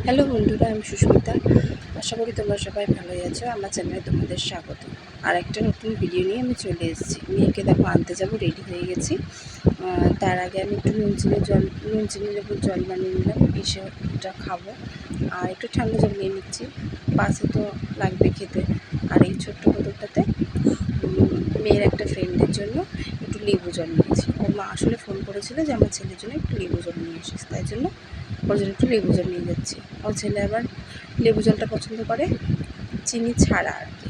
Hello বন্ধুরা, আমি সুস্মিতা। আশা করি তোমরা সবাই ভালোই আছো। আমার চ্যানেলে তোমাদের স্বাগত। আর একটা নতুন ভিডিও নিয়ে আমি চলে এসেছি। মেয়েকে দেখো আনতে যাবো, রেডি হয়ে গেছি। তার আগে আমি একটু নুন চিনি লেবুর জল বানিয়ে নিলাম, এসে এটা খাবো। আর একটু ঠান্ডা জল নিয়ে নিচ্ছি, বাসে তো লাগবে খেতে। আর এই ছোট্ট বোতলটাতে মেয়ের একটা ফ্রেন্ডের জন্য একটু লেবু জল নিয়েছি। ওর মা আসলে ফোন করেছিল যে আমার ছেলের জন্য একটু লেবু জল নিয়ে এসেছি, তাই জন্য ওর জন্য একটু লেবু জল নিয়ে যাচ্ছি। ওর ছেলে আবার লেবু জলটা পছন্দ করে, চিনি ছাড়া আর কি।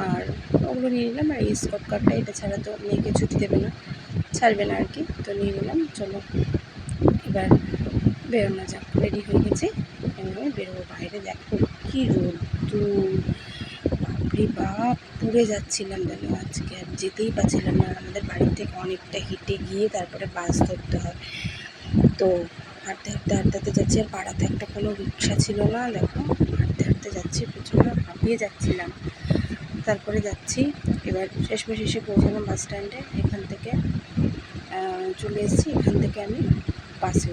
আর ওগুলো নিয়ে নিলাম। আর এই স্কট কার্ডটা, এটা ছাড়া তো মেয়েকে ছুটি দেবে না, ছাড়বে না আর কি। তো নিয়ে নিলাম। চলো এবার বেরোনো যাক। রেডি হয়ে গেছি, এভাবে বেরোবো বাইরে। দেখো কী রোদ্দুর, বাপরে বাপ, পুড়ে যাচ্ছিলাম যেন আজকে। আর যেতেই পারছিলাম না। আমাদের বাড়ির থেকে অনেকটা হেঁটে গিয়ে তারপরে বাস ধরতে হয়। তো হাঁটতে হাঁটতে হাঁটতে হাঁটতে যাচ্ছি। আর পাড়াতে একটা কোনো রিক্সা ছিল না। দেখো হাঁটতে হাঁটতে যাচ্ছি, প্রচণ্ড হাঁপিয়ে যাচ্ছিলাম। তারপরে যাচ্ছি, এবার শেষমেশ এসে পৌঁছালাম বাস স্ট্যান্ডে। এখান থেকে চলে এসেছি। এখান থেকে আমি বাসে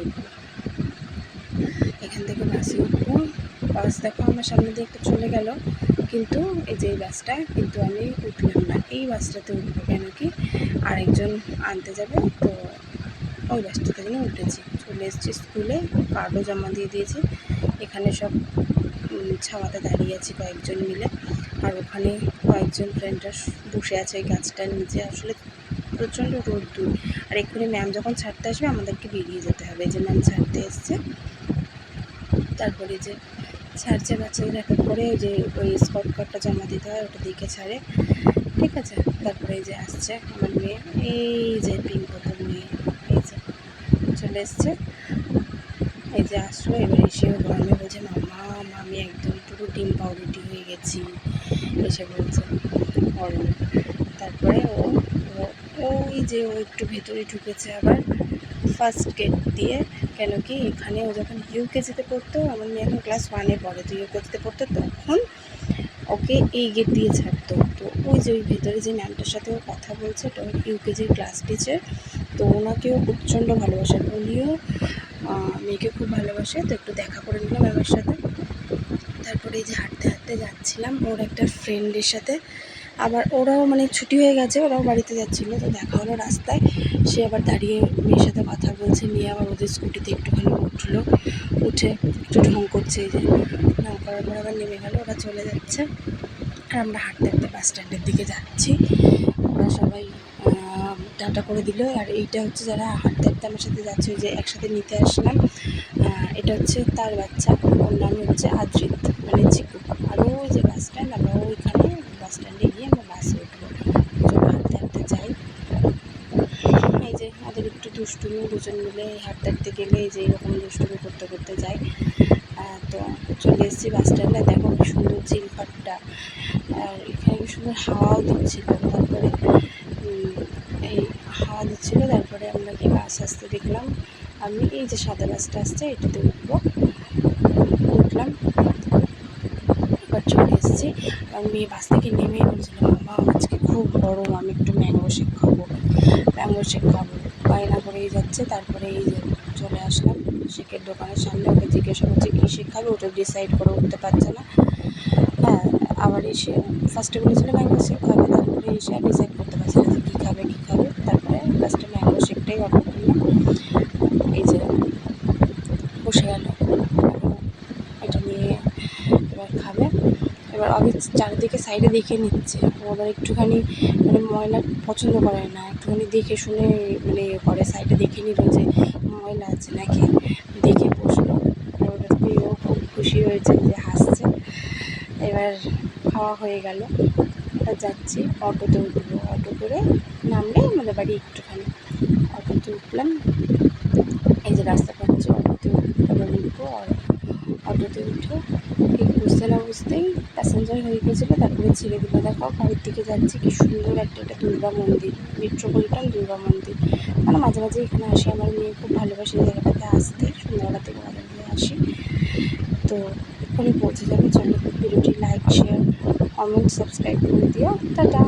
উঠবো। বাস দেখো আমার সামনে দিয়ে একটা চলে গেল, কিন্তু এই যে এই বাসটা, কিন্তু আমি উঠলাম না। এই বাসটাতে উঠবো, কেন কি আরেকজন আনতে যাবে, তো ওই বাসটাতে জন্য উঠেছি। চলে এসেছি স্কুলে, কার্ডও জমা দিয়ে দিয়েছি। এখানে সব ছাওয়াতে দাঁড়িয়ে আছি কয়েকজন মিলে। আর ওখানে কয়েকজন ফ্রেন্ডরা বসে আছে ওই গাছটার নিচে। আসলে প্রচণ্ড রোদ্দুর। আর এক্ষুনি ম্যাম যখন ছাড়তে আসবে আমাদেরকে বেরিয়ে যেতে হবে। যে ম্যাম ছাড়তে এসছে, তারপরে যে ছাড়ছে বাচ্চাদের এক এক করে, যে ওই স্কট কার্ডটা জমা দিতে হয়, ওটা দিকে ছাড়ে, ঠিক আছে। তারপরে এই যে আসছে আমার মেয়ে, এই যে পিঙ্ক বোতল নিয়ে, এই যে চলে এসছে। এই যে আসলো, এবার এসেও গরমে বলছে মামা আমি একদম পুরো ডিম পাউরুটি হয়ে গেছি, এসে বলছে গরমে। তারপরে ওই যে ও একটু ভেতরে ঢুকেছে আবার ফার্স্ট গেট দিয়ে। কেন কি এখানে ও যখন ইউকেজিতে পড়তো, আমার মেয়ে এখন ক্লাস 1-এ পড়ে, তো ইউকেজিতে পড়তো, তখন ওকে এই গেট দিয়ে ছাড়তো। তো ওই যে ওই ভেতরে যে ম্যামটার সাথে ও কথা বলছে, তো ইউকেজির ক্লাস টিচার, তো ওনাকেও প্রচণ্ড ভালোবাসেন, উনিও মেয়েকে খুব ভালোবাসে। তো একটু দেখা করে নিলাম ম্যামের সাথে। তারপরে এই যে হাঁটতে হাঁটতে যাচ্ছিলাম ওর একটা ফ্রেন্ডের সাথে। আবার ওরাও মানে ছুটি হয়ে গেছে, ওরাও বাড়িতে যাচ্ছিলো, তো দেখা হলো রাস্তায়। সে আবার দাঁড়িয়ে মেয়ের সাথে কথা বলছে। মেয়ে আবার ওদের স্কুটিতে একটুখানি উঠলো, উঠে একটু ঢং করছে। এই যে ঢং করার পর আবার নেমে গেল, ওরা চলে যাচ্ছে। আর আমরা হাঁটতে হাঁটতে বাস স্ট্যান্ডের দিকে যাচ্ছি। ওরা সবাই টাটা করে দিল। আর এইটা হচ্ছে যারা হাঁটতে হাঁটতে আমার সাথে যাচ্ছে, ওই যে একসাথে নিতে আসলাম, এটা হচ্ছে তার বাচ্চা। ওর নাম হচ্ছে আদ্রিত, মানে চিকু। আর ওই যে বাস স্ট্যান্ড, আমরা ওইখানে বাস স্ট্যান্ডে গিয়ে আমরা বাসে উঠবো। চলো হাঁটতে হাঁটতে যাই। এই যে আমাদের একটু দুষ্টুমি, দুজন মিলে হাঁটতে হাঁটতে গেলে এই যে এরকম দুষ্টুমি করতে করতে যাই। তো চলে এসেছি বাস স্ট্যান্ডে। দেখো কি সুন্দর চিলপাটটা, আর এখানে কি সুন্দর হাওয়াও দিচ্ছিলো। তারপরে এই হাওয়া দিচ্ছিলো। তারপরে আমরা কি বাস আসতে দেখলাম। আমি এই যে সাদা বাসটা আসছে, এটাতে উঠলাম। এবার চলে এসেছি। আর মেয়ে বাস থেকে নেমেই বলছিল মামা আজকে খুব গরম, আমি একটু ম্যাঙ্গো শেক খাবো। বায়না করেই যাচ্ছে। তারপরে এই যে চলে আসলাম শেকের দোকানের সামনে। ওকে জিজ্ঞাসা করছি কী শেক খাবে, ওটা ডিসাইড করে উঠতে পারছে না। হ্যাঁ, আবার এসে ফার্স্টে বলেছিল ম্যাঙ্গো শেক খাবে, তারপরে এসে আর ডিসাইড করতে পারছে না যে কী খাবে। তারপরে লাস্টে ম্যাঙ্গো শেকটাই অর্ডার করলাম। এই যে বসে গেল, এটা নিয়ে এবার খাবে। এবার আগে চারিদিকে সাইডে দেখে নিচ্ছে। ও আবার একটুখানি মানে ময়লা পছন্দ করে না, একটুখানি দেখে শুনে মানে করে। সাইডে দেখে নিল যে ময়লা আছে নাকি, দেখে বসলো। ওটা পেয়েও খুব খুশি হয়েছে, যে হাসছে। এবার খাওয়া হয়ে গেল। এবার যাচ্ছি, অটোতে উঠবো। অটো করে নামলে আমাদের বাড়ি একটুখানি। অটোতে উঠলাম, এই যে রাস্তা পাচ্ছি, অটোতে উঠবো। আর অটোতে উঠে ঠিক বুঝতে না বুঝতেই প্যাসেঞ্জার হয়ে গেছিলো। তারপরে ছেড়ে দিল। দেখো বাড়ির দিকে যাচ্ছি, কি সুন্দর এটা দুর্গা মন্দির, মেট্রোপলিটন দুর্গা মন্দির। মানে মাঝে মাঝে এখানে আসি, আমার মেয়ে খুব ভালোবাসে জায়গাটাতে আসতে। সন্ধ্যাবেলা থেকে মাঝে মাঝে আসি। তো এক্ষুনি পৌঁছে যাবে। চলো ভিডিওটি লাইক, শেয়ার, কমেন্ট, সাবস্ক্রাইব করে দিও। টাটা।